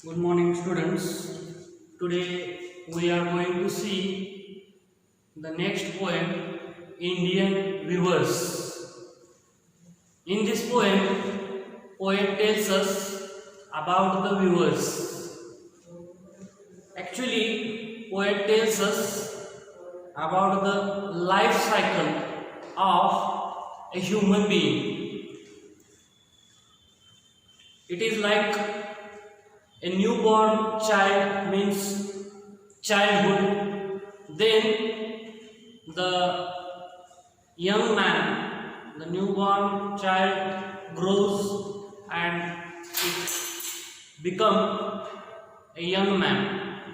Good morning, students. Today we are going to see the next poem, Indian Rivers. In this poem, poet tells us about the rivers. Actually, poet tells us about the life cycle of a human being. It is like a newborn child means childhood, then the young man, the newborn child grows and it become a young man,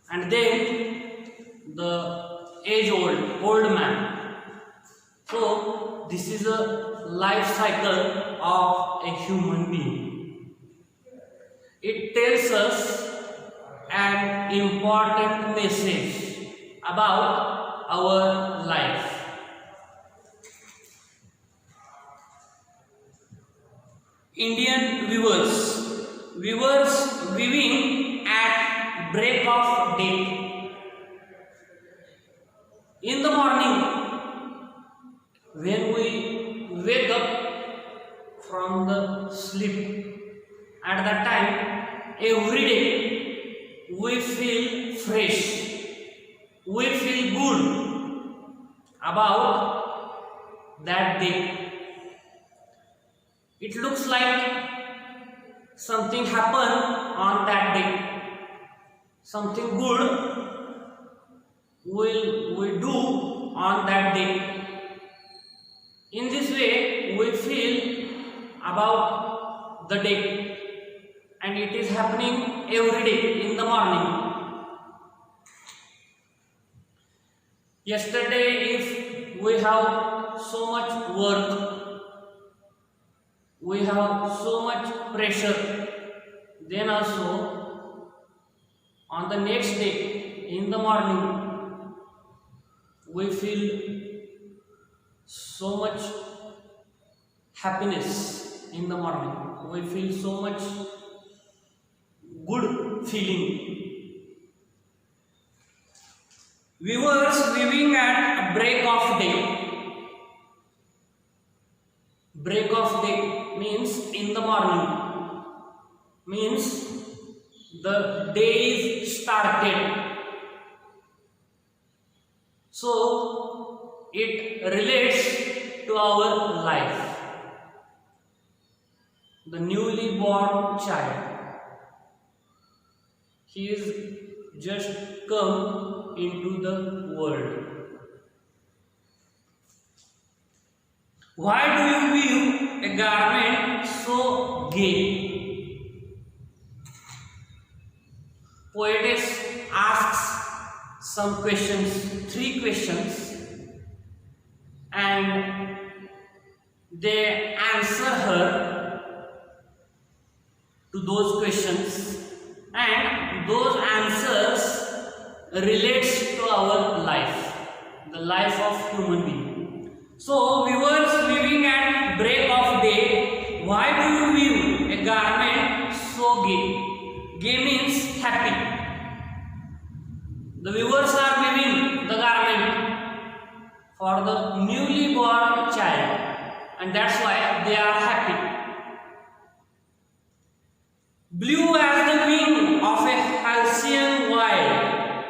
and then the old man. So this is a life cycle of a human being. It tells us an important message about our life. Indian viewers viewing at break of day. In the morning, when we wake up from the sleep, at that time, every day we feel fresh, we feel good about that day. It looks like something happened on that day, something good will we do on that day. In this way, we feel about the day, and it is happening every day in the morning. Yesterday, if we have so much work, we have so much pressure, then also on the next day in the morning, we feel so much happiness in the morning. We feel so much good feeling. Viewers viewing at break of day. Break of day means in the morning. Means the day is started. So it relates to our life. The newly born child, he is just come into the world. Why do you view a garment so gay? Poetess asks some questions, three questions, and they answer her to those questions, and those answers relates to our life, the life of human being. So viewers viewing at break of day, why do you view a garment so gay? Gay means happy. The viewers are viewing the garment for the newly born child, and that's why they are happy. Blue as the wing of a Halcyon wild.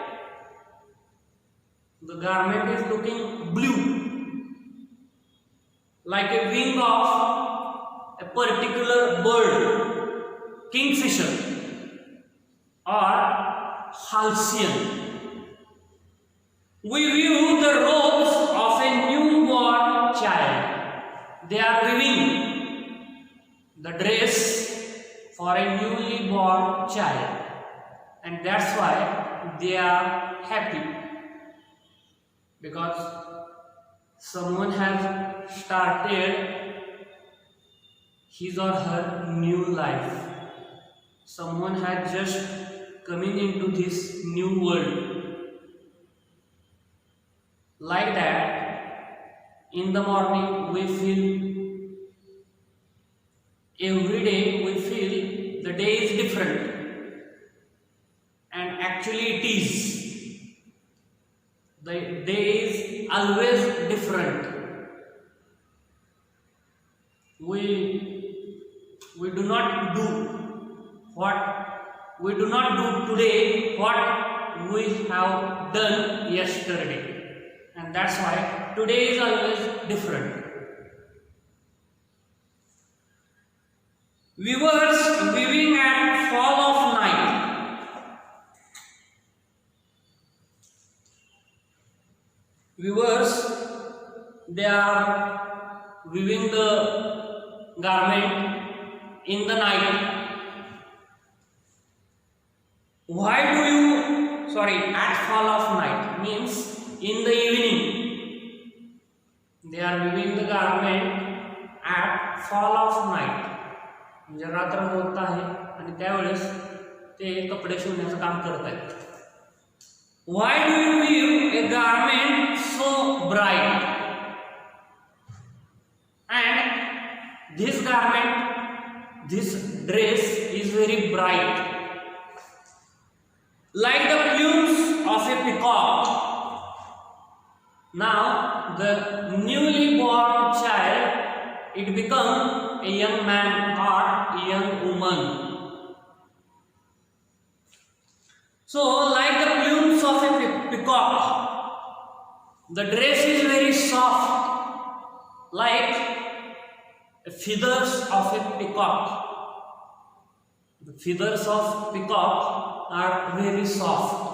The garment is looking blue, like a wing of a particular bird, kingfisher or Halcyon. We view the robes of a newborn child. They are weaving the dress for a newly born child, and that's why they are happy, because someone has started his or her new life. Someone has just coming into this new world. Like that, in the morning we feel, every day we feel the day is different, and actually it is. The day is always different. We do not do today what we have done yesterday, and that's why today is always different. Viewers viewing at fall of night. Viewers, they are viewing the garment in the night. At fall of night means in the evening. They are viewing the garment at fall of night. म्हणजे रात्र होत आहे आणि त्यावेळेस ते कपडे शिवण्याचं काम करत आहेत. Why do you wear a garment so bright? And this garment, this dress is very bright, like the plumes of a peacock. Now the newly born child, it becomes a young man or a young woman. So like the plumes of a peacock, the dress is very soft, like feathers of a peacock. The feathers of peacock are very soft.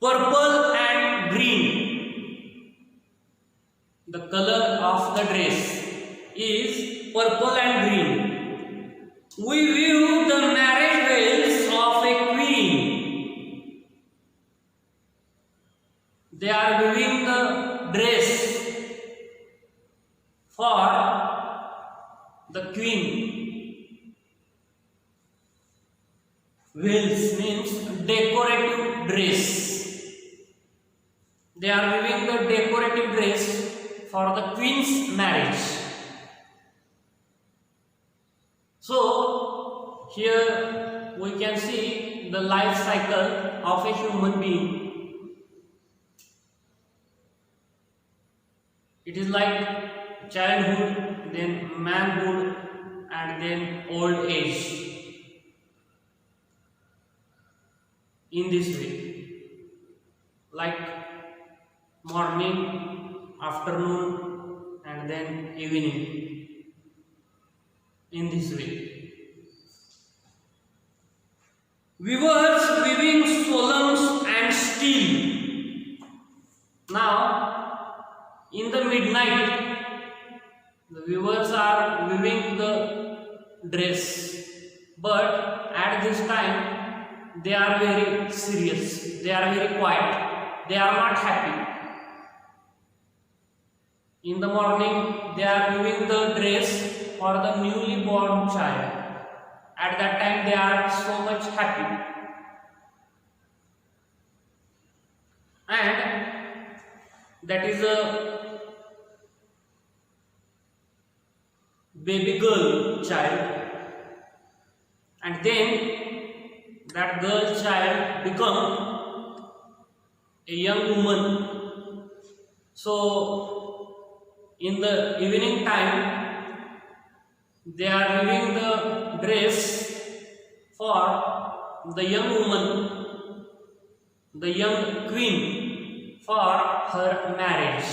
Purple and green, the color of the dress is purple and green. We view the marriage veils of a queen. They are wearing the dress for the queen. Veils means decorative dress. They are wearing the decorative dress for the queen's marriage. So here we can see the life cycle of a human being. It is like childhood, then manhood, and then old age. In this way, like morning, afternoon, and then evening. In this way, viewers viewing solemn and still. Now in the midnight, the viewers are viewing the dress, but at this time they are very serious, they are very quiet, they are not happy. In the morning they are viewing the dress for the newly born child. At that time they are so much happy. And that is a baby girl child, and then that girl child become a young woman. So in the evening time they are wearing the dress for the young woman, the young queen, for her marriage.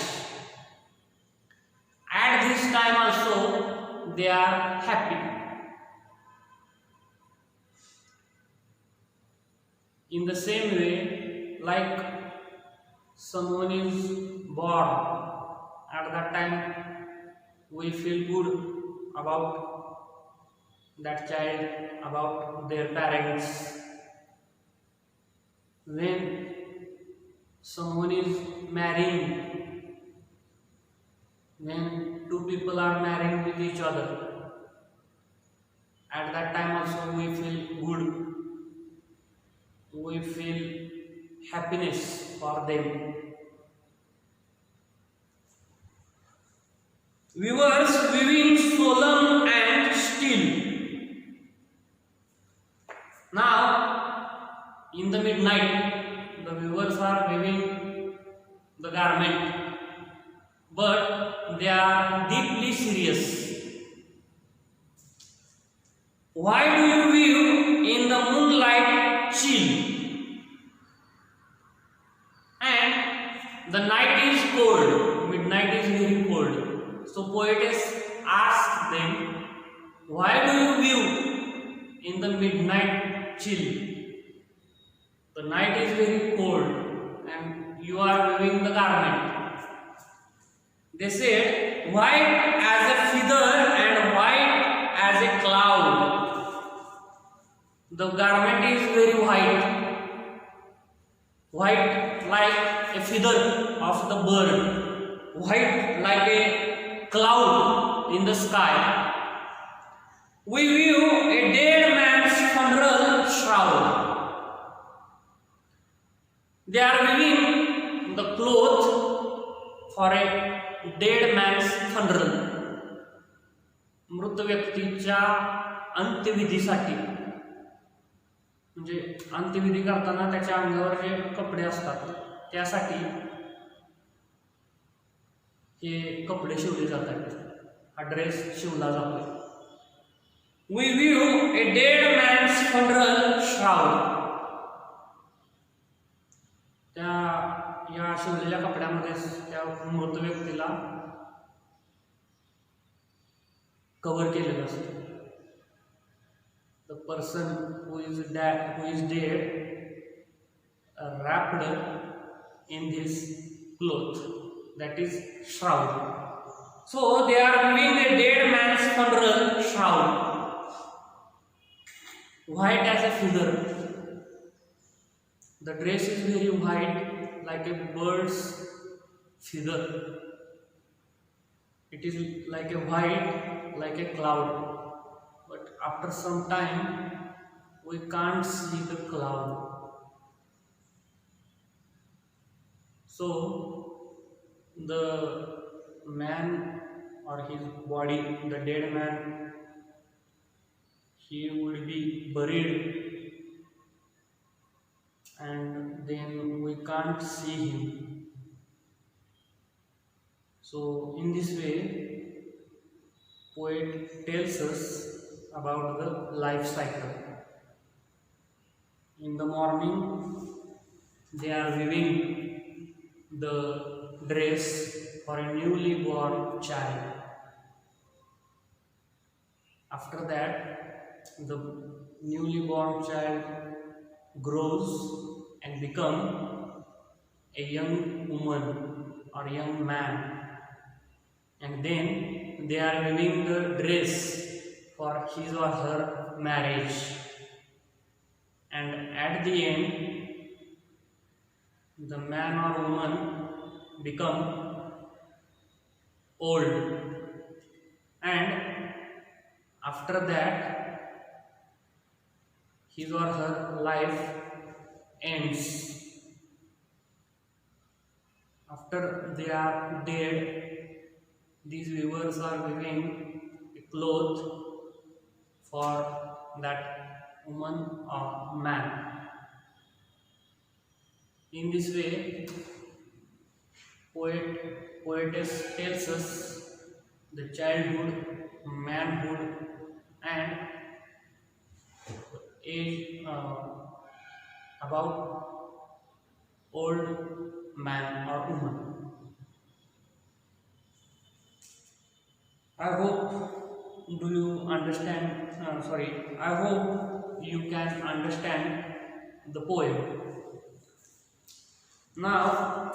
At this time also they are happy. In the same way, like someone is born, at that time we feel good about that child, about their parents. When someone is marrying, when two people are marrying with each other, at that time also we feel good, we feel happiness for them. Viewers viewing solemn and still. in the midnight, the weavers are weaving the garment, but they are deeply serious. Why do you weave in the moonlight chill? And the night is cold, midnight is very cold. So poetess asks them, why do you weave in the midnight chill? The night is very cold and you are weaving the garment. They said, white as a feather and white as a cloud. The garment is very white, white like a feather of the bird, white like a cloud in the sky. We weave a dead man's funeral shroud. They are weaving the cloth for a dead man's funeral. मृत व्यक्तीच्या अंत्यविधीसाठी, म्हणजे अंत्यविधी करताना त्याच्या अंगावर जे कपडे असतात त्यासाठी हे कपडे शिवले जातात, हा ड्रेस शिवला जातो. We weave a dead man's funeral shroud. त्या या शिवलेल्या कपड्यामध्ये त्या मृत व्यक्तीला कव्हर केलेलं असतं. The person who is dead wrapped in this cloth, that is shroud. So they are weaving a dead man's funeral shroud, white as a feather. The dress is very white, like a bird's feather. It is like a white, like a cloud. But after some time, we can't see the cloud. So the man or his body, the dead man, he would be buried, and then we can't see him. So in this way, poet tells us about the life cycle. In the morning, they are weaving the dress for a newly born child. After that, the newly born child grows and become a young woman or young man, and then they are weaving the dress for his or her marriage, and at the end the man or woman become old, and after that his or her life ends. After they are dead, these weavers are weaving a cloth for that woman or man. In this way, poetess tells us the childhood, manhood, and age about old man or woman. I hope you can understand the poem. Now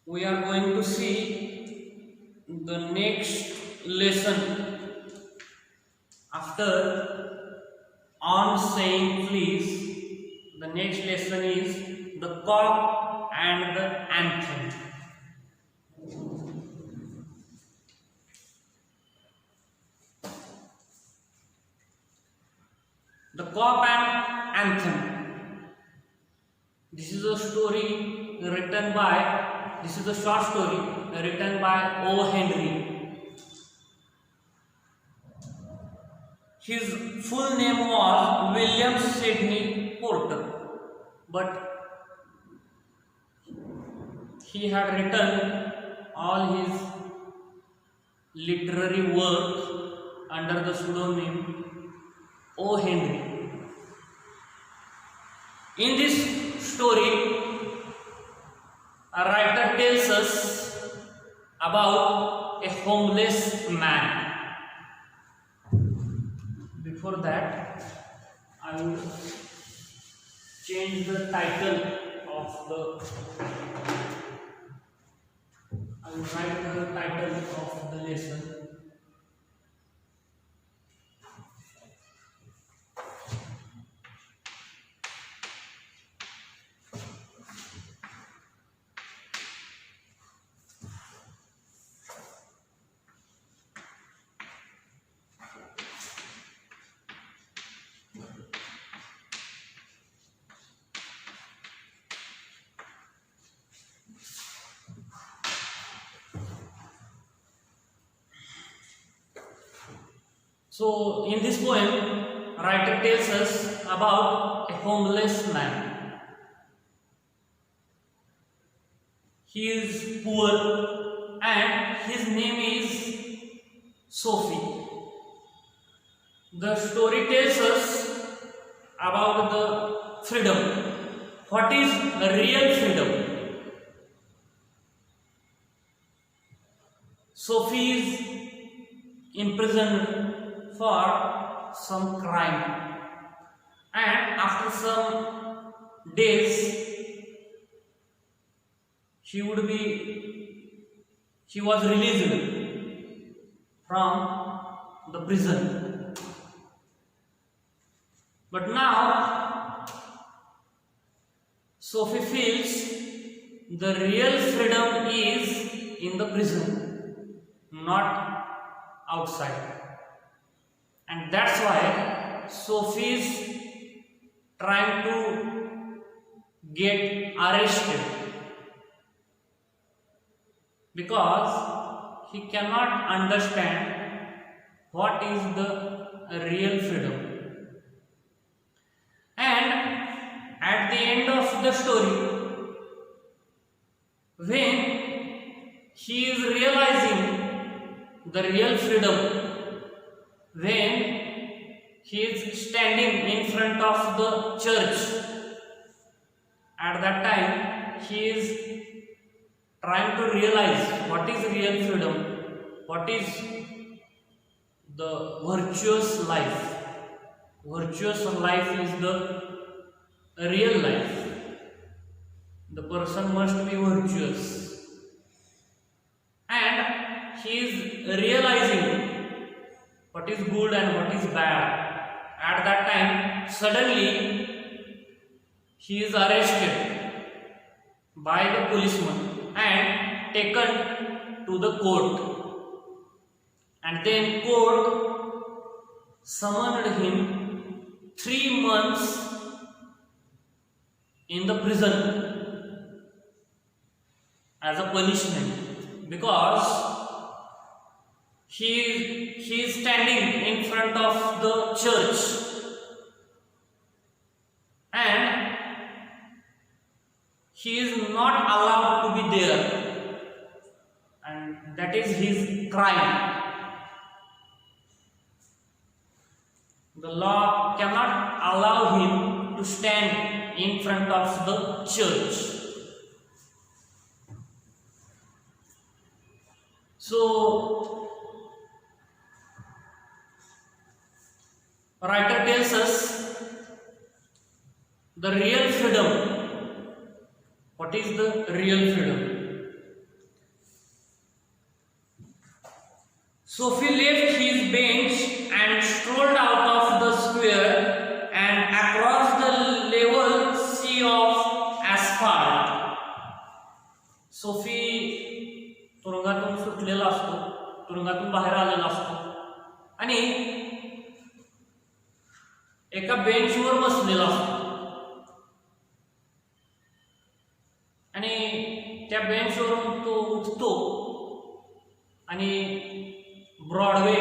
we are going to see the next lesson after on saying please. The next lesson is the cock and the anthem. The cock and anthem. This is a story written by, this is a short story written by O. Henry. His full name was William Sidney Porter, but he had written all his literary work under the pseudonym O. Henry. In this story, a writer tells us about a homeless man. Before that, I will change the title of the. I will write the title of the lesson. So, in this poem, writer tells us about a homeless man. He is poor and his name is Sophie. The story tells us about the freedom. What is real freedom? Sophie is imprisoned for some crime, and after some days she was released from the prison. But now Sophie feels the real freedom is in the prison, not outside. And that's why Sophie is trying to get arrested, because he cannot understand what is the real freedom. And at the end of the story, when he is realizing the real freedom, when he is standing in front of the church, at that time he is trying to realize what is real freedom, what is the virtuous life. Virtuous life is the real life. The person must be virtuous, and he is realizing what is good and what is bad. At that time, suddenly he is arrested by the policeman and taken to the court, and then court summoned him 3 months in the prison as a punishment, because he is standing in front of the church and he is not allowed to be there, and that is his crime. The law cannot allow him to stand in front of the church. So, writer tells us the real freedom. What is the real freedom? Sophie left his bench and strolled out of the square and across the level sea of asphalt. Sophie तुरुंगातून सुटलेला असतो, तुरुंगातून बाहेर आलेला असतो आणि एका बेंचवर बसलेला असतो, आणि त्या बेंचवरून तो उठतो आणि ब्रॉडवे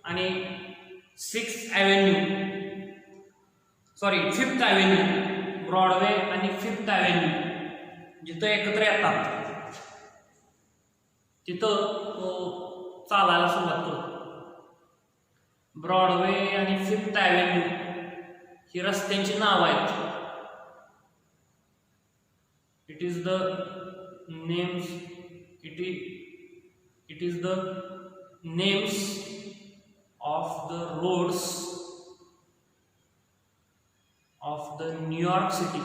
आणि avenue, sorry 5th avenue, Broadway आणि 5th ॲव्हेन्यू जिथं एकत्र येतात तिथं तो चालायला सुरुवात करतो. ब्रॉडवे आणि 5th ॲव्हेन्यू ही रस्त्यांची नाव आहेत. It is the names it is the names of the roads of the New York City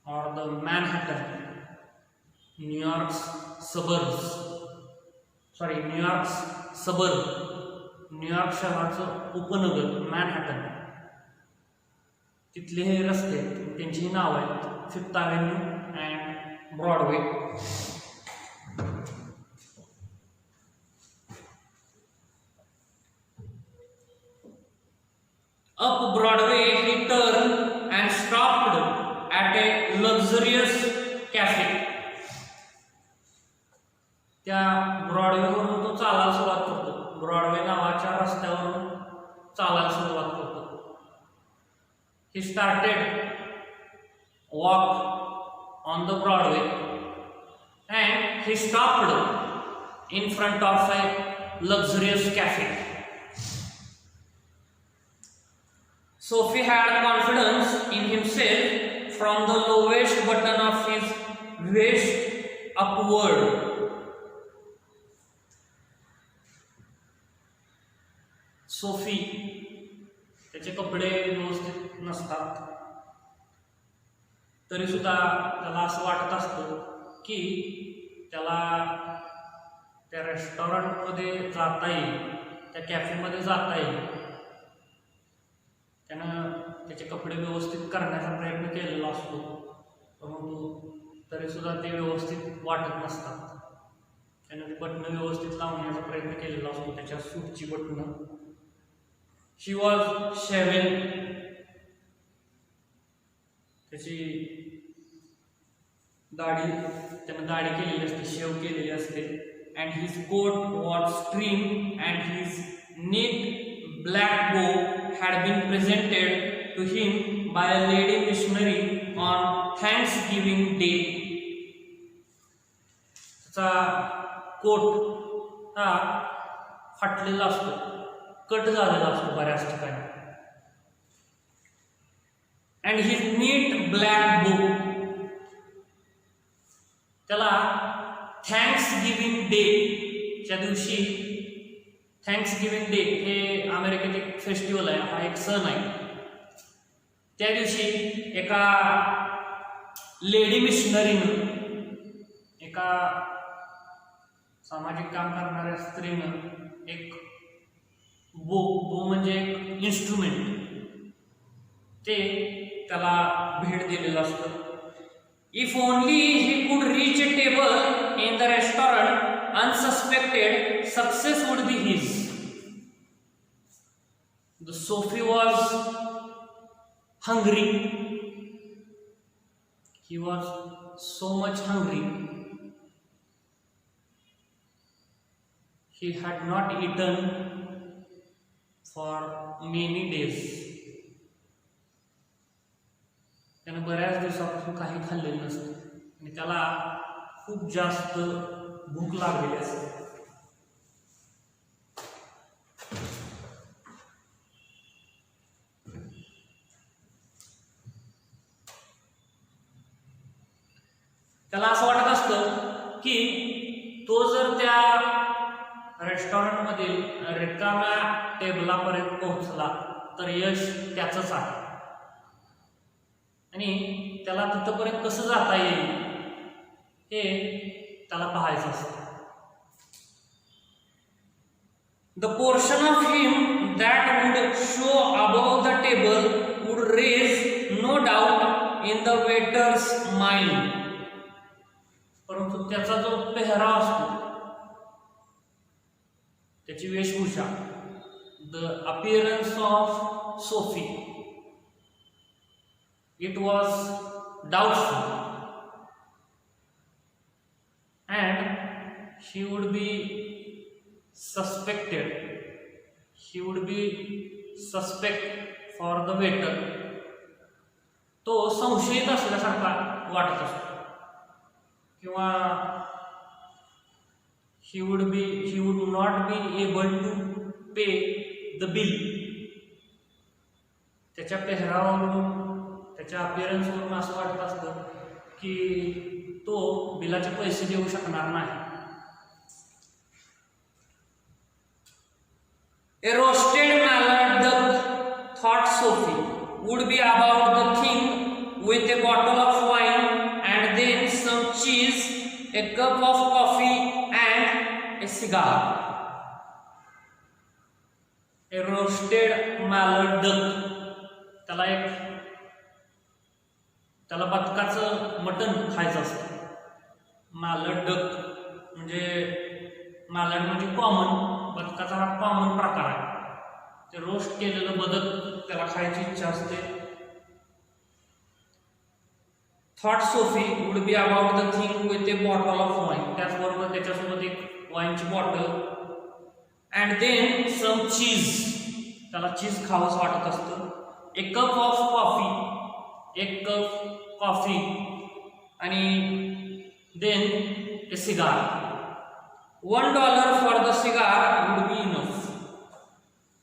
or the Manhattan, New York's suburbs, New York's suburb, New York शहराचं उपनगर मॅनहॅटन, तिथले हे रस्ते त्यांची नाव आहेत 5th avenue and Broadway. Up Broadway, he turned and stopped at a luxurious cafe. त्या ब्रॉडवेवरून तो चालायला सुरुवात करतो. ब्रॉडवे नावाच्या रस्त्यावरून चालायला सुरुवात करतो. He started walk on the Broadway and he stopped in front of a luxurious cafe. Sophie had confidence in himself from the lowest button of his waist upward. Sophie त्याचे कपडे व्यवस्थित नसतात तरी सुद्धा त्याला असं वाटत असतं की त्याला त्या रेस्टॉरंटमध्ये जाता येईल, त्या कॅफेमध्ये जाता येईल. त्यानं त्याचे कपडे व्यवस्थित करण्याचा प्रयत्न केलेला असतो, परंतु तरीसुद्धा ते व्यवस्थित वाटत नसतात. त्यानं ते बटणं व्यवस्थित लावण्याचा प्रयत्न केलेला असतो, त्याच्या सूटची बटणं. शी वॉज शेव्हिंग, त्याची दाढी, त्यानं दाढी केलेली असते, शेव केलेली असते. And his coat was trim and his neat black bow had been presented to him by a lady missionary on Thanksgiving Day. त्याचा कोट हा फाटलेला असतो, कट झालेला असतो बऱ्याच ठिकाणी. अँड हिज नीट ब्लॅक बो, त्याला थँक्सगिव्हिंग डे च्या दिवशी, थँक्सगिव्हिंग डे हे अमेरिकेत एक फेस्टिवल आहे, हा एक सण आहे. त्या दिवशी एका लेडी मिशनरीनं, एका सामाजिक काम करणाऱ्या स्त्रीनं एक बो म्हणजे एक इन्स्ट्रुमेंट, ते त्याला भेट दिलेलं असतं. If only he could reach a table in the restaurant, unsuspected success would be his. The Sophie was hungry. He was so much hungry. He had not eaten for many days. त्याने बऱ्याच दिवसापासून काही खाल्लेलं नसतं आणि त्याला खूप जास्त भूक लागलेली असते. त्याला असं वाटत असतं की तो जर त्या रेस्टॉरंटमधील रिकाम्या टेबलापर्यंत पोहोचला तर यश त्याचंच आहे आणि त्याला तिथपर्यंत कसं जाता येईल हे त्याला पाहायचं असतं. The portion of him that would show above the table would raise no doubt in the waiter's mind. परंतु त्याचा जो पेहराव असतो, त्याची वेशभूषा, the appearance of Sophie, it was doubtful. And she would be suspected, she would be suspect for the waiter. तो संशयित असल्यासारखा वाटत असतो किंवा he would not be able to pay the bill. त्याच्या पेहरावरून त्याच्या अपिअरन्सवरून असं वाटत असतं की तो बिलाचे पैसे देऊ शकणार नाही. A roasted mallard duck, thought Sophie, would be about the thing with a bottle of wine and then some cheese, a cup of coffee and a cigar. A roasted mallard duck. त्याला बदकाचं mutton खायचं असतं. मालड duck म्हणजे common, बदकाचा हा common प्रकार आहे. ते roast केलेलं बदक त्याला खायची इच्छा असते. Thought Soapy would be about the thing with a bottle of wine. त्याचबरोबर त्याच्यासोबत एक वाईनची bottle and then some cheese. त्याला चीज खावंच वाटत असतं. एक कप ऑफ कॉफी, एक कप कॉफी आणि then a cigar. $1 for the cigar would be enough.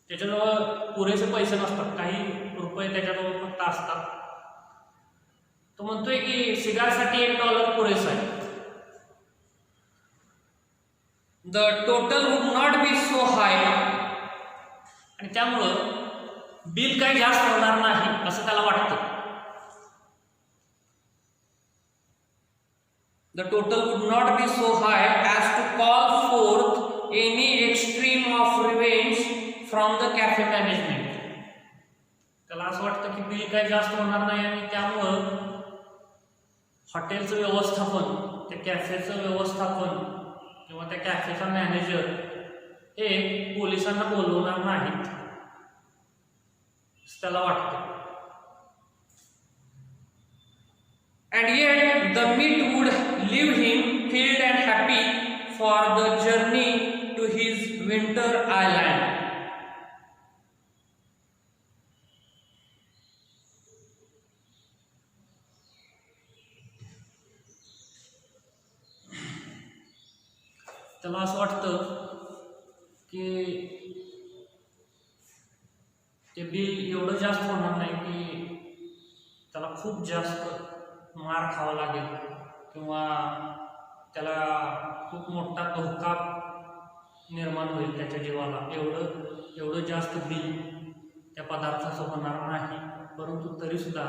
त्याच्याजवळ पुरेसे पैसे नसतात, काही रुपये त्याच्याजवळ फक्त असतात. तो म्हणतोय की सिगारसाठी $1 पुरेसा आहे. The total would not be so high. आणि त्यामुळं बिल काही जास्त होणार नाही असं त्याला वाटतं. The total would not be so high as to call forth any extreme of revenge from the cafe management. त्याला असं वाटतं की बिल काही जास्त होणार नाही आणि त्यामुळं हॉटेलचं व्यवस्थापन, त्या कॅफेचं व्यवस्थापन किंवा त्या कॅफेचा मॅनेजर हे पोलिसांना बोलवणार नाहीत त्याला वाटतं. And yet the meat would leave him filled and happy for the journey to his winter island. त्याला असं वाटतं की ते बिल एवढं जास्त होणार नाही की त्याला खूप जास्त मार खावा लागेल किंवा त्याला खूप मोठा धोका निर्माण होईल त्याच्या जीवाला. एवढं जास्त बिल त्या पदार्थाचं होणार नाही. परंतु तरीसुद्धा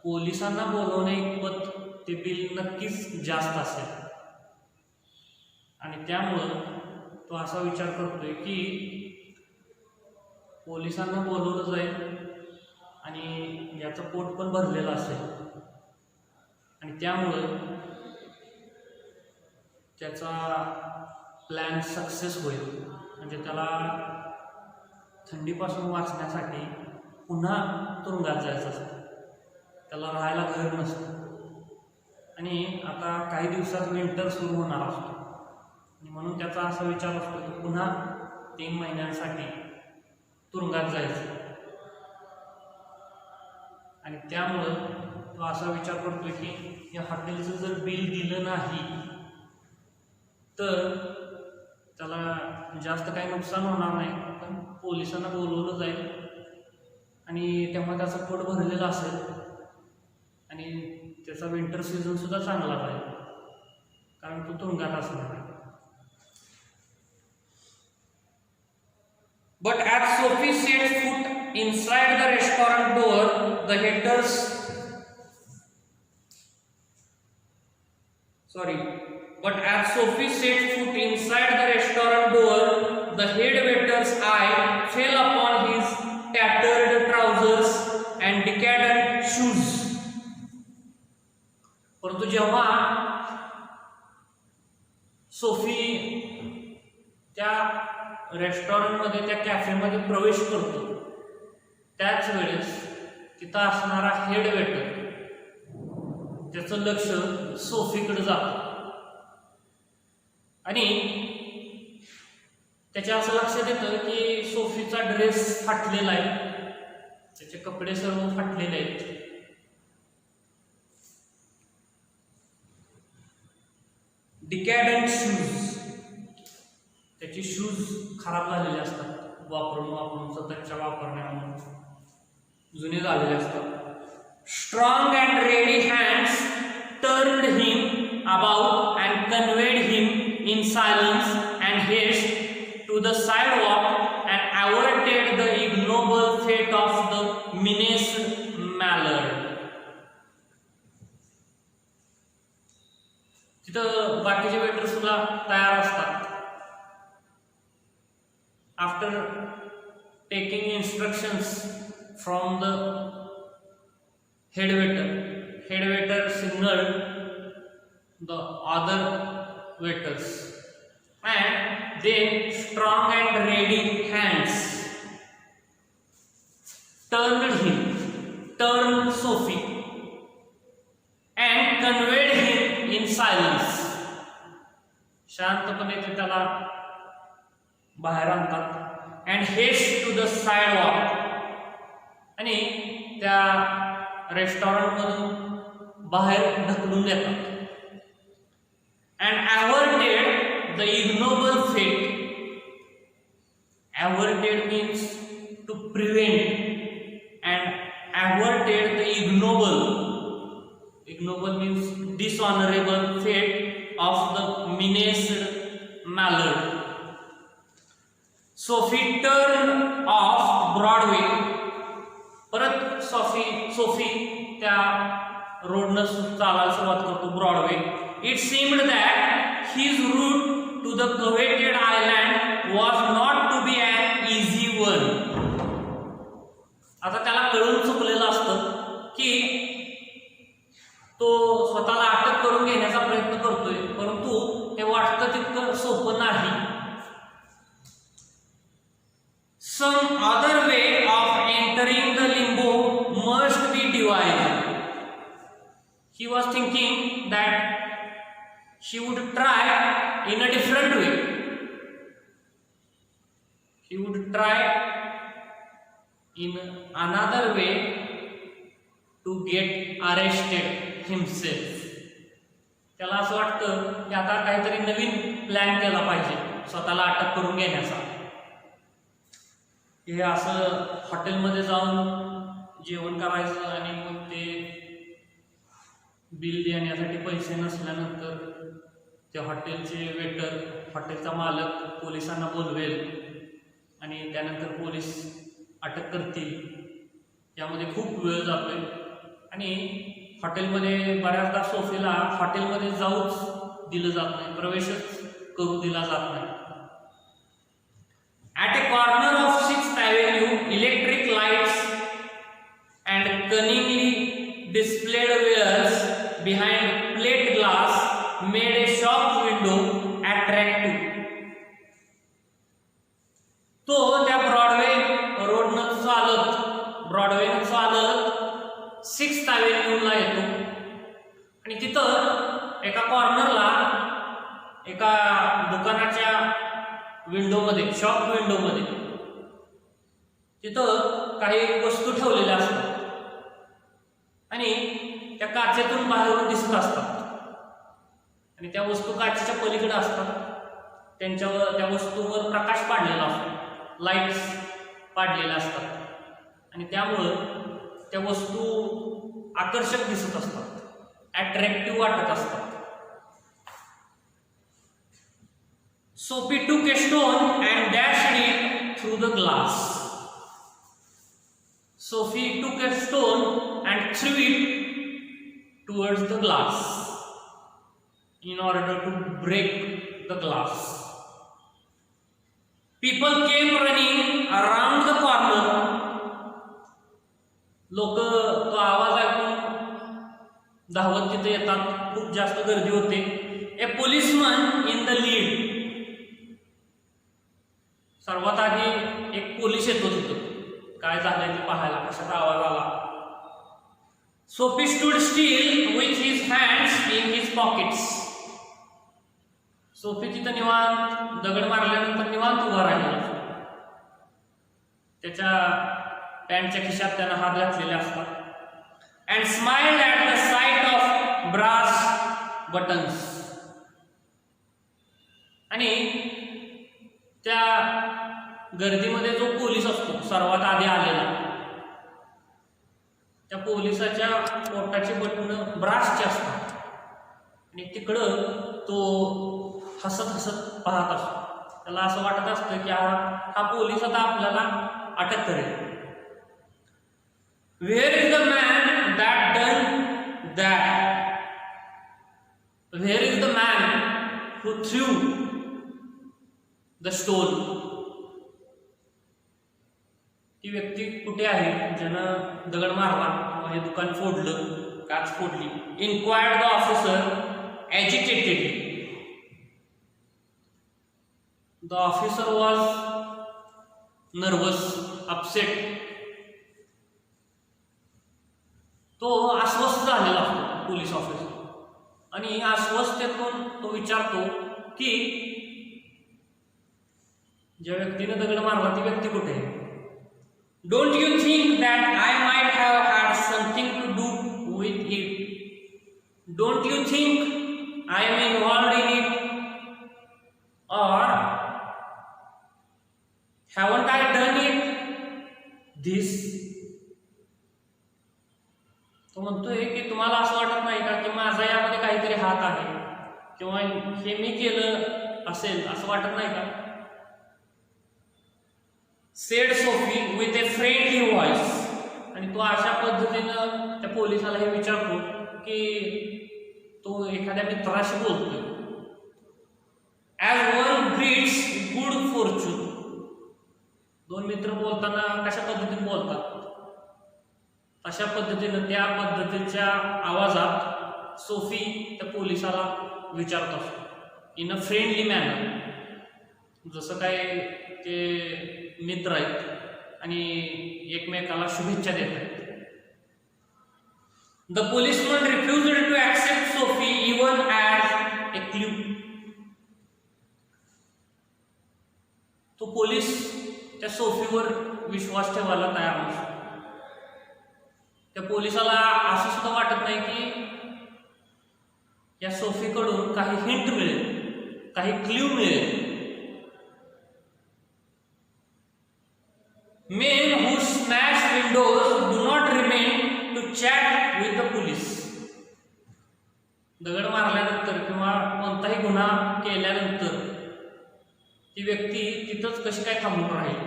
पोलिसांना बोलवणे इतपत ते बिल नक्कीच जास्त असेल. आणि त्यामुळं तो असा विचार करतोय की पोलिसांना बोलवलं जाईल आणि याचं पोट पण भरलेलं असेल आणि त्यामुळं त्याचा प्लॅन सक्सेस होईल. म्हणजे त्याला थंडीपासून वाचण्यासाठी पुन्हा तुरुंगात जायचं असतं. त्याला राहायला घर नसतं आणि आता काही दिवसात विंटर सुरू होणार असतो आणि म्हणून त्याचा असा विचार असतो की पुन्हा 3 महिन्यांसाठी तुरुंगात जायचं. आणि त्यामुळं तो असा विचार करतोय की या हॉटेलचं जर बिल दिलं नाही तर त्याला जास्त काही नुकसान होणार नाही, पण पोलिसांना बोलवलं जाईल आणि तेव्हा त्याचं पोट भरलेलं असेल आणि त्याचा विंटर सीझनसुद्धा चांगला राहील कारण तो तुरुंगात असणार आहे. But as Sophie set foot inside the restaurant door, the waiters But as Sophie set foot inside the restaurant door, the head waiter's eye fell upon his tattered trousers and decadent shoes. परंतु जेव्हा Sophie त्या रेस्टॉरंटमध्ये, त्या कॅफेमध्ये प्रवेश करतो त्याच वेळेस तिथं असणारा हेड वेटर त्याचं लक्ष सोफीकडे जातं आणि त्याच्या असं लक्षात येतं की सोफीचा ड्रेस फाटलेला आहे, त्याचे कपडे सर्व फाटलेले आहेत. डिकॅडंट शूज, त्याचे शूज खराब झालेले असतात, वापरून सततच्या वापरण्यामुळे जुने झालेले असतात. Strong and ready hands turned him about and conveyed him in silence and haste to the sidewalk and averted the ignoble fate of the menaced mallard. तिथं बाकीचे वेटर सुद्धा तयार असतात. After taking instructions from the head waiter signaled the other waiters, and then strong and ready hands turned Sophie and conveyed him in silence. शांतपणे ते त्याला बाहेर आणतात. and haste to the sidewalk, आणि त्या रेस्टॉरंट मधून बाहेर ढकलून देतात. and averted the ignoble fate. Averted means to prevent, and averted the ignoble means dishonorable fate of the menaced mallard. Sophie turned off Broadway. परत सोफी त्या रोडनं चालायला सुरुवात करतो, Broadway. It seemed that his route to the coveted island was not to be an easy one. आता त्याला कळून चुकलेलं असतं की तो स्वतःला अटक करून घेण्याचा प्रयत्न करतोय, परंतु हे वाटतं तितकं सोपं नाही. Some other way of entering the limbo must be devised. He was thinking that she would try in a different way. He would try in another way to get arrested himself. त्याला असं वाटतं की आता काहीतरी नवीन plan केला पाहिजे स्वतःला अटक करून घेण्याचा. हे असं हॉटेलमध्ये जाऊन जेवण करायचं आणि मग ते बिल देण्यासाठी पैसे नसल्यानंतर ते हॉटेलचे वेटर, हॉटेलचा मालक पोलिसांना बोलवेल आणि त्यानंतर पोलीस अटक करतील. यामध्ये खूप वेळ जातोय आणि हॉटेलमध्ये बऱ्याचदा सोफीला हॉटेलमध्ये जाऊच दिलं जात नाही, प्रवेशच करू दिला जात नाही. At a corner of 6th Avenue, electric lights and cunningly displayed wares behind plate glass made a shop window attractive. तो त्या ब्रॉडवे रोडनं चालत 6th Avenue येतो आणि तिथं एका कॉर्नरला एका दुकानाच्या विंडोमध्ये, शॉप विंडोमध्ये तिथं काही वस्तू ठेवलेल्या असतात आणि त्या काचेतून बाहेरून दिसत असतात आणि त्या वस्तू काचेच्या पलीकडे असतात. त्यांच्यावर त्या वस्तूवर प्रकाश पाडलेला असतो, लाईट्स पाडलेल्या असतात आणि त्यामुळं त्या वस्तू आकर्षक दिसत असतात, अट्रॅक्टिव्ह वाटत असतात. Sophie took a stone and dashed it through the glass. Sophie took a stone and threw it towards the glass in order to break the glass. People came running around the corner. लोक तो आवाज ऐकून धावत तिथे येतात, खूप जास्त गर्दी होते. A policeman in the lead. सर्वात आधी एक पोलीस येतो तिथं, काय झालंय ते पाहायला, कशाचा आवाज आला. Sophie stood still with his hands in his pockets. Sophie तिथं निवांत, दगड मारल्यानंतर निवांत उभा राहिला. त्याच्या पॅन्टच्या खिशात त्यानं हात घातलेले असतात. And smiled at the sight of brass buttons. आणि त्या गर्दीमध्ये जो पोलीस असतो सर्वात आधी आलेला, त्या पोलिसाच्या पोटाची बटणं ब्रासची असतात आणि तिकडं तो हसत हसत पाहत असतो. त्याला असं वाटत असतं की हा पोलीस आता आपल्याला अटक करेल. Where is the man that done that? Where is the man who through the stone? ती व्यक्ती कुठे आहे ज्यानं दगड मारला किंवा हे दुकान फोडलं, काच फोडली? Inquired the officer agitatedly. The officer was nervous, upset. तो अस्वस्थ झालेला असतो पोलीस ऑफिसर आणि अस्वस्थतेतून तो विचारतो की ज्या व्यक्तीने दगड मारला ती व्यक्ती कुठे आहे? Don't you think that I might have had something to do with it? Don't you think I am involved in it? Or haven't I done it? This. तो म्हणतोय की तुम्हाला असं वाटत नाही का की माझा यामध्ये काहीतरी हात आहे किंवा हे मी केलं असेल असं वाटत नाही का? Said Sophie with a friendly voice. आणि तो अशा पद्धतीनं त्या पोलिसाला हे विचारतो की तो एखाद्या मित्राशी बोलतोय. As one greets good Fortune. दोन मित्र बोलताना कशा पद्धतीने बोलतात अशा पद्धतीनं त्या पद्धतीच्या आवाजात सोफी त्या पोलिसाला विचारत असतो इन अ फ्रेंडली मॅनर. जसं काय ते मित्र आहेत आणि एकमेकाला शुभेच्छा देत आहेत. The policeman refused to accept Sophie even as a clue. तो पोलीस त्या सोफीवर विश्वास ठेवायला तयार नसतो. त्या पोलिसाला असं सुद्धा वाटत नाही की या सोफीकडून काही हिंट मिळेल, काही क्ल्यू मिळेल. Men who smash windows do not remain to chat with the police. दगड मारल्यानंतर किंवा कोणताही गुन्हा केल्यानंतर ती व्यक्ती तिथंच कशी काय थांबून राहील?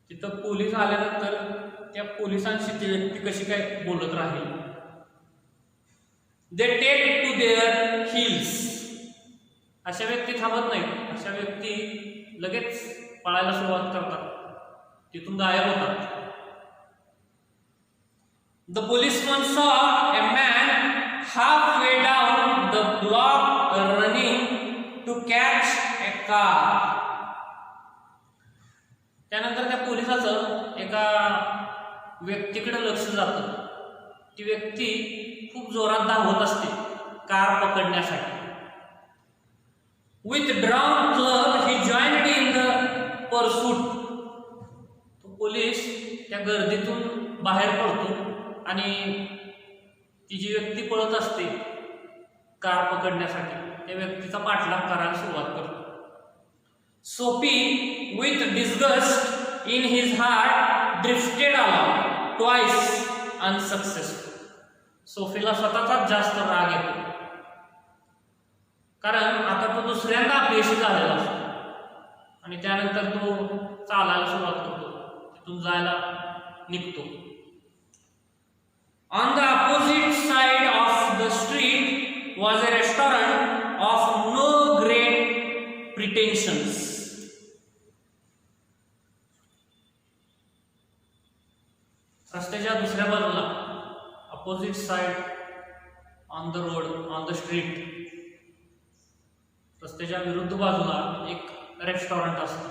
तिथं पोलीस आल्यानंतर त्या पोलिसांशी ती व्यक्ती कशी काय बोलत राहील? They take to their heels. अशा व्यक्ती थांबत नाहीत. अशा व्यक्ती लगेच पळायला सुरुवात करतात, तिथून गायब होतात. The policeman saw a man halfway down the block running to catch a car. त्यानंतर त्या पोलिसाचं एका व्यक्तीकडे लक्ष जातं. ती व्यक्ती खूप जोरात धावत असते कार पकडण्यासाठी. With drawn club he joined in the pursuit. तो पोलीस त्या गर्दीतून बाहेर पडतो आणि ती जी व्यक्ती पळत असते कार पकडण्यासाठी त्या व्यक्तीचा पाठलाग करायला सुरुवात करतो. Sophie with disgust in his heart drifted along, twice unsuccessful. सोफीला स्वतःचाच जास्त राग येतो कारण आता तो दुसऱ्यांदा अपयशी झालेला असतो आणि त्यानंतर तो चालायला सुरुवात करतो, तिथून जायला निघतो. On the opposite side of the street was a restaurant of no great pretensions. रस्त्याच्या दुसऱ्या बाजूला opposite side on the road, on the street, रस्त्याच्या विरुद्ध बाजूला एक रेस्टॉरंट असतं.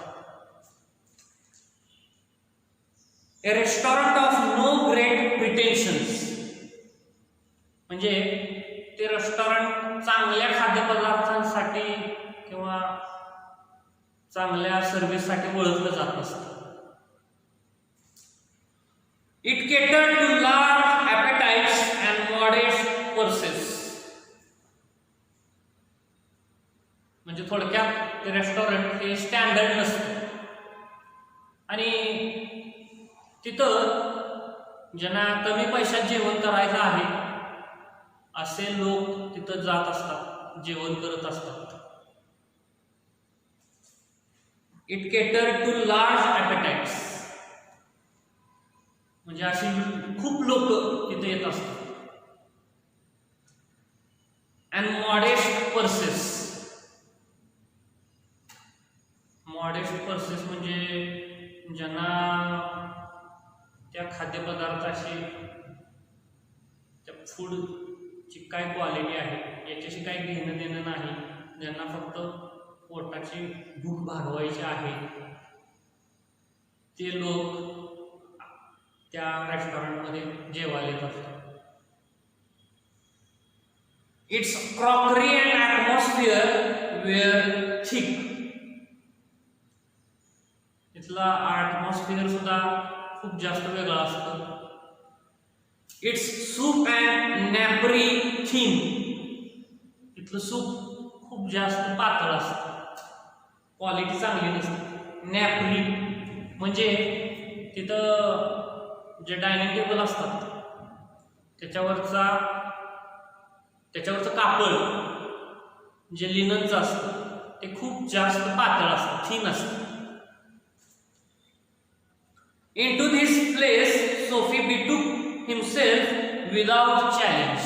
A restaurant of no great pretensions म्हणजे ते रेस्टॉरंट चांगल्या खाद्यपदार्थांसाठी किंवा चांगल्या सर्व्हिससाठी ओळखलं जात असतं. catered to large appetites and modest purses. म्हणजे थोडक्यात ते रेस्टॉरंट हे स्टँडर्ड नसतं आणि तिथं ज्यांना कमी पैशात जेवण करायचं आहे असे लोक तिथं जात असतात, जेवण करत असतात. इट केटर टू लार्ज ॲपेटाइट्स म्हणजे अशी खूप लोक तिथे येत असतात. And modest purses. Modest purses म्हणजे ज्यांना त्या खाद्यपदार्थाशी, त्या फूडची काय क्वालिटी आहे याच्याशी काही घेणं देणं नाही, ज्यांना फक्त पोटाची भूक भागवायची आहे ते लोक त्या रेस्टॉरंटमध्ये जेवायला येत असतात. Its crockery and atmosphere were thick. इथला ॲटमॉस्फिअर सुद्धा खूप जास्त वेगळा असतं. Its soup and napery thin. इथलं सूप खूप जास्त पातळ असतं, क्वालिटी चांगली नसते. नॅपरी म्हणजे तिथं जे डायनिंग टेबल असतात त्याच्यावरचं कापड जे लिननचं असतं ते खूप जास्त पातळ असतं, थिन असतं. Into this place, Sophie betook himself without challenge.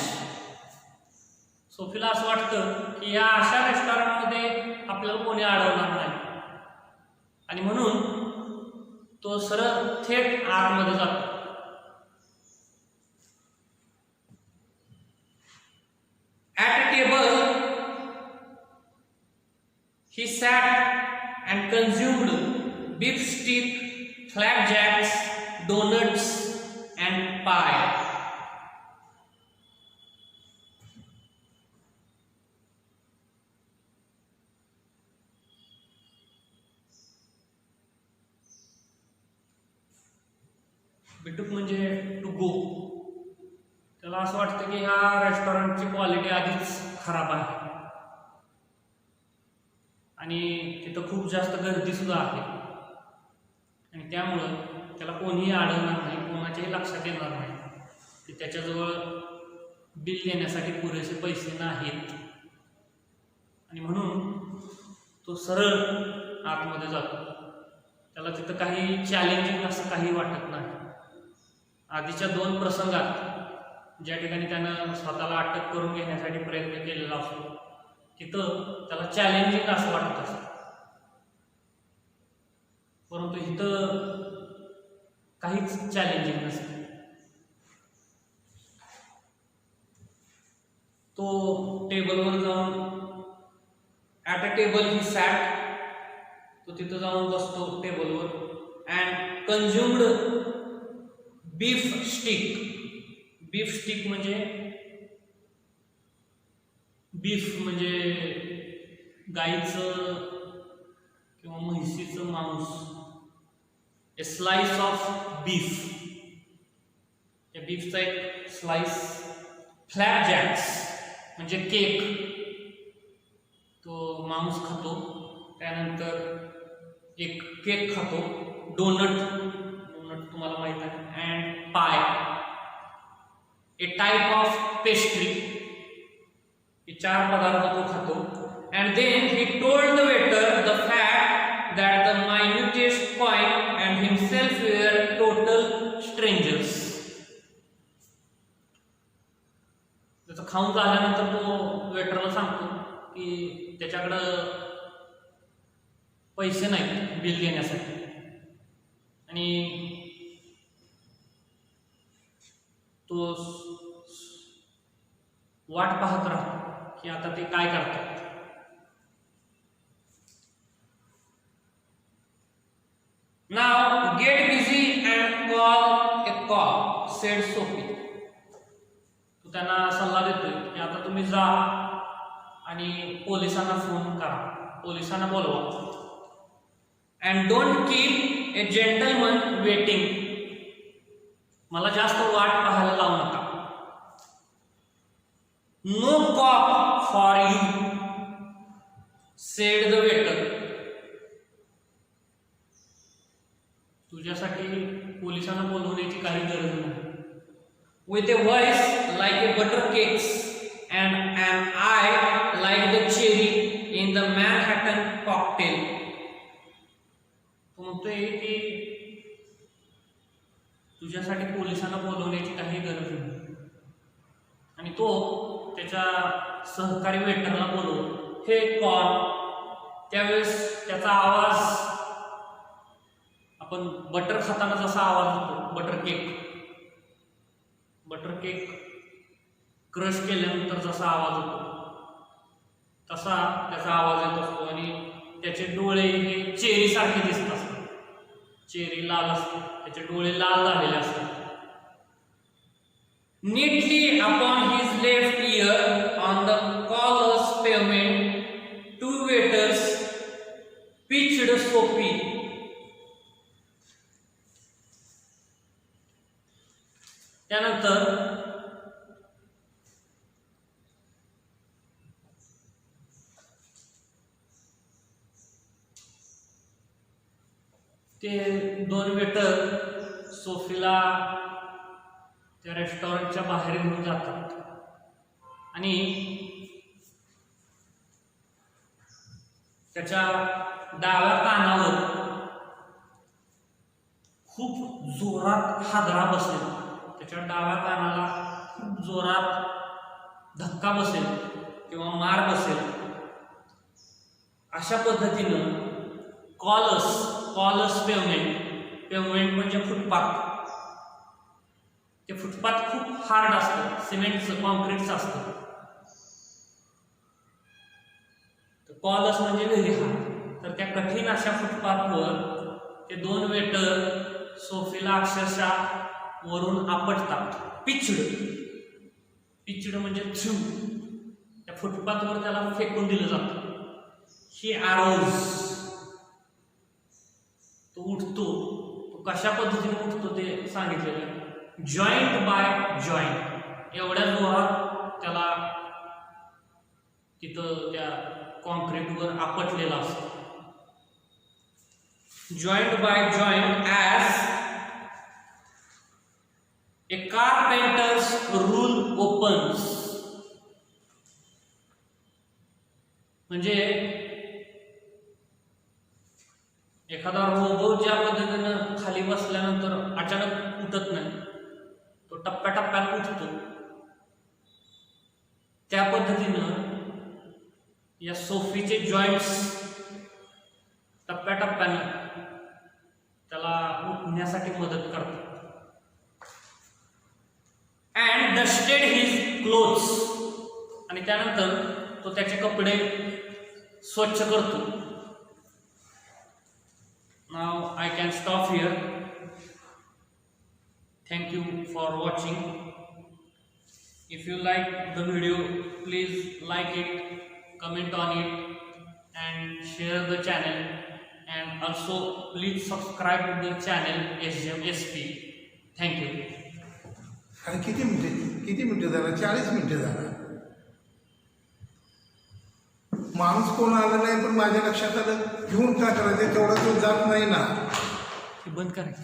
सोफीला असं वाटतं की या अशा रेस्टॉरंटमध्ये आपल्याला कोणी अडवणार नाही आणि म्हणून तो सरळ थेट आतमध्ये जातो. At a table, he sat and consumed beef steak, flapjacks, donuts, and pie. बिटूक म्हणजे टू गो. त्याला असं वाटतं की ह्या रेस्टॉरंटची क्वालिटी आधीच खराब आहे आणि तिथं खूप जास्त गर्दी सुद्धा आहे आणि त्यामुळं त्याला कोणीही अडवणार नाही, कोणाच्याही लक्षात येणार नाही की त्याच्याजवळ बिल देण्यासाठी पुरेसे पैसे नाहीत आणि म्हणून तो सरळ आतमध्ये जातो. त्याला तिथं काही चॅलेंजिंग असं काही वाटत नाही. आधीच्या 2 प्रसंगात ज्या ठिकाणी त्यानं स्वतःला अटक करून घेण्यासाठी प्रयत्न केलेला असतो तिथं त्याला चॅलेंजिंग असं वाटत असतं, परंतु इथं काहीच चॅलेंजिंग नसतं. तो टेबलवर जाऊन at a table he sat. तो तिथं जाऊन बसतो टेबलवर and consumed beef steak. Beef steak म्हणजे बीफ म्हणजे गाईचं किंवा म्हैसीचं मांस. A slice of beef. या बीफचा एक स्लाइस. फ्लॅपजॅक्स म्हणजे केक. तो मांस खातो, त्यानंतर एक केक खातो. डोनट तुम्हाला माहित आहे. And pie, a type of pastry. हे 4 पदार्थ तो खातो. And then he told the waiter the fact that the minutest coin and himself were total strangers. त्याचं खाऊन झाल्यानंतर तो वेटरला सांगतो की त्याच्याकडं पैसे नाहीत बिल देण्यासाठी आणि तो वाट पाहत राहतो की आता ते काय करतात. Now get busy and call a call said Sophie. तो त्यांना सल्ला देतोय की आता तुम्ही जा आणि पोलिसांना फोन करा, पोलिसांना बोलवा. And don't keep a gentleman waiting. मला जास्त वाट पाहायला लावू नका. No cop for you said the waiter. तुझ्यासाठी पोलिसांना बोलवण्याची काही गरज नाही. With a voice like a butter cakes and an eye like the cherry in the Manhattan cocktail. तो म्हणतोय की तुझ्यासाठी पोलिसांना बोलवण्याची काही गरज नाही. आणि तो त्याच्या सहकारी वेटरला बोलवतो, हे कॉल. त्यावेळेस त्याचा आवाज आपण बटर खाताना जसा आवाज होतो, बटर केक क्रश केल्यानंतर जसा आवाज होतो तसा त्याचा आवाज येत असतो. आणि त्याचे डोळे हे चेरीसारखे दिसत असतात. चेरी लाल असते, त्याचे डोळे लाल झालेले असतात. Neatly upon his left ear on the callous pavement two waiters pitched Soapy. त्यानंतर ते दोन वेटर सोफीला त्या रेस्टॉरंटच्या बाहेर घेऊन जातात आणि त्याच्या डाव्या कानावर खूप जोरात हादरा बसेल. त्याच्या डाव्या कानाला खूप जोरात धक्का बसेल किंवा मार बसेल. अशा पद्धतीनं कॉलस पेवमेंट म्हणजे फुटपाथ. ते फुटपाथ खूप हार्ड असतं, सिमेंटचं कॉन्क्रीटचं असतं. तर कॉलस म्हणजे व्हेरी हार्ड. तर त्या कठीण अशा फुटपाथवर ते दोन वेटर सोफीला अक्षरशः वरून आपटतात. पिच्ड म्हणजे थ्रू. त्या फुटपाथवर त्याला फेकून दिलं जातं. ही आरोज तो उठतो. तो कशा पद्धतीने उठतो ते सांगितलेलं. Joint by joint. एवढ्या जोरात त्याला तिथं त्या कॉन्क्रीटवर आपटलेला असतो. Joint by joint as a carpenter's rule opens. म्हणजे एखादा रोबो ज्या पद्धतीनं खाली बसल्यानंतर अचानक उठत नाही, तो टप्प्याटप्प्यानं उठतो. त्या पद्धतीनं या सोफीचे जॉईंट्स टप्प्याटप्प्यानं त्याला उठण्यासाठी मदत करतात. And dusted his clothes. आणि त्यानंतर तो त्याचे कपडे स्वच्छ करतो. Now I can stop here. Thank you for watching. If you like the video, please like it, comment on it, and share the channel. And also please subscribe to the channel SGMSP. Thank you. आणि किती मिनिटं झाला? 40 मिनिटं झाला. माणूस कोण आला नाही, पण माझ्या लक्षात आलं घेऊन का करायचं, तेवढा तो जात नाही ना. बंद करायचं.